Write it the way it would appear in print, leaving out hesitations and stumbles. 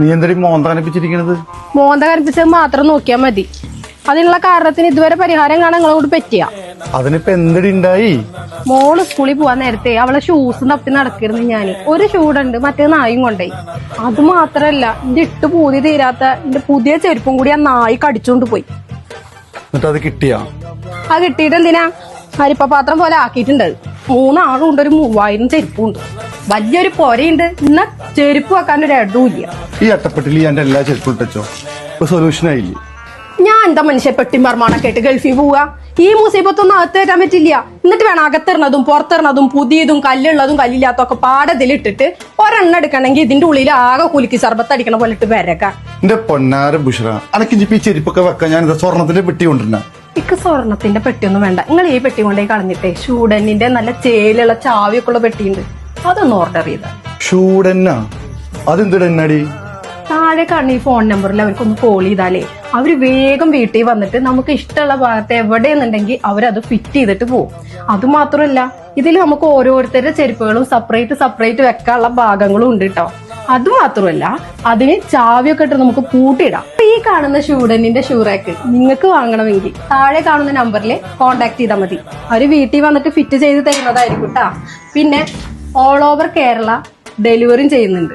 നീ എന്തൊരു മോന്ത കനിപ്പിച്ചിരിക്കണത്? മോന്ത കനിപ്പിച്ചത് മാത്രം നോക്കിയാൽ മതി. അതിനുള്ള കാരണത്തിന് ഇതുവരെ പരിഹാരം കാണാൻ നിങ്ങളെ കൂടി പറ്റിയ. അതിനിപ്പോ എന്തൊരു ഉണ്ടായി? മോള് സ്കൂളിൽ പോവാൻ നേരത്തെ അവളെ ഷൂസ് തപ്പി നടക്കിരുന്നു ഞാൻ. ഒരു ഷൂടുണ്ട്, മറ്റേ നായും കൊണ്ടേ. അത് മാത്രല്ല, എന്റെ ഇട്ട് പൂതി തീരാത്ത എന്റെ പുതിയ ചെരുപ്പും കൂടി ആ നായി കടിച്ചോണ്ട് പോയി. എന്നിട്ട് അത് കിട്ടിയാ? അത് കിട്ടിയിട്ട് എന്തിനാ? അരിപ്പ പാത്രം പോലെ ആക്കിയിട്ടുണ്ട്. 3 ആളും ഉണ്ട്, ഒരു 3000 ചെരുപ്പും ഉണ്ട്. വലിയൊരു പൊരയുണ്ട്. ഇന്ന ചെരുപ്പ് വെക്കാൻ ഒരു ഇടവുമില്ല. ഈ അട്ടപ്പെട്ടിൽ എന്റെ എല്ലാ ചെരുപ്പും ഇട്ടോ? ഇപ്പൊ സൊല്യൂഷൻ ആയില്ലേ? ഞാൻ എന്താ മനുഷ്യ പെട്ടി മർമാണൊക്കെ ആയിട്ട് ഗൾഫിൽ പോവുക? ഈ മുസീബത്തൊന്നും അകത്ത് തരാൻ പറ്റില്ല. എന്നിട്ട് വേണം അകത്തിറണതും പുറത്തിറണതും പുതിയതും കല്ലുള്ളതും കല്ലില്ലാത്തൊക്കെ പാടതിലിട്ടിട്ട് ഒരെണ്ണം എടുക്കണമെങ്കിൽ ഇതിന്റെ ഉള്ളിൽ ആകെ കുലുക്കി സർബത്ത് അടിക്കണ പോലെ ഇട്ട് വരക്കാം. എന്റെ പൊന്നാര ബുഷറ, അനക്കിഞ്ചിപ്പോ ഈ ചെരുപ്പൊക്കെ വെക്കാൻ ഞാൻ സ്വർണത്തിന്റെ പെട്ടി കൊണ്ടിരുന്ന. ഇക്ക് സ്വർണത്തിന്റെ പെട്ടിയൊന്നും വേണ്ട. നിങ്ങൾ ഈ പെട്ടി കൊണ്ടേ കളഞ്ഞിട്ടേ ഷൂഡനിന്റെ നല്ല ചേലുള്ള ചാവിയൊക്കെ ഉള്ള പെട്ടിയുണ്ട്, അതൊന്ന് ഓർഡർ ചെയ്ത. ഷൂഡന്നാ? അതെന്തിടന്നാടി? താഴെ കാണുന്ന ഈ ഫോൺ നമ്പറിൽ അവർക്കൊന്ന് കോൾ ചെയ്താലേ അവര് വേഗം വീട്ടിൽ വന്നിട്ട് നമുക്ക് ഇഷ്ടമുള്ള ഭാഗത്ത് എവിടെയെന്നുണ്ടെങ്കിൽ അവരത് ഫിറ്റ് ചെയ്തിട്ട് പോകും. അതുമാത്രമല്ല, ഇതിൽ നമുക്ക് ഓരോരുത്തരുടെ ചെരുപ്പുകളും സെപ്പറേറ്റ് വെക്കാനുള്ള ഭാഗങ്ങളും ഉണ്ട് കേട്ടോ. അതുമാത്രമല്ല, അതിന് ചാവിയൊക്കെ ഇട്ട് നമുക്ക് പൂട്ടിയിടാം. ഈ കാണുന്ന ഷൂഡനിന്റെ ഷൂറാക്ക് നിങ്ങൾക്ക് വാങ്ങണമെങ്കിൽ താഴെ കാണുന്ന നമ്പറിൽ കോൺടാക്ട് ചെയ്താൽ മതി. അവര് വീട്ടിൽ വന്നിട്ട് ഫിറ്റ് ചെയ്ത് തരുന്നതായിരിക്കും കേട്ടാ. പിന്നെ ഓൾ ഓവർ കേരള ഡെലിവറിയും ചെയ്യുന്നുണ്ട്.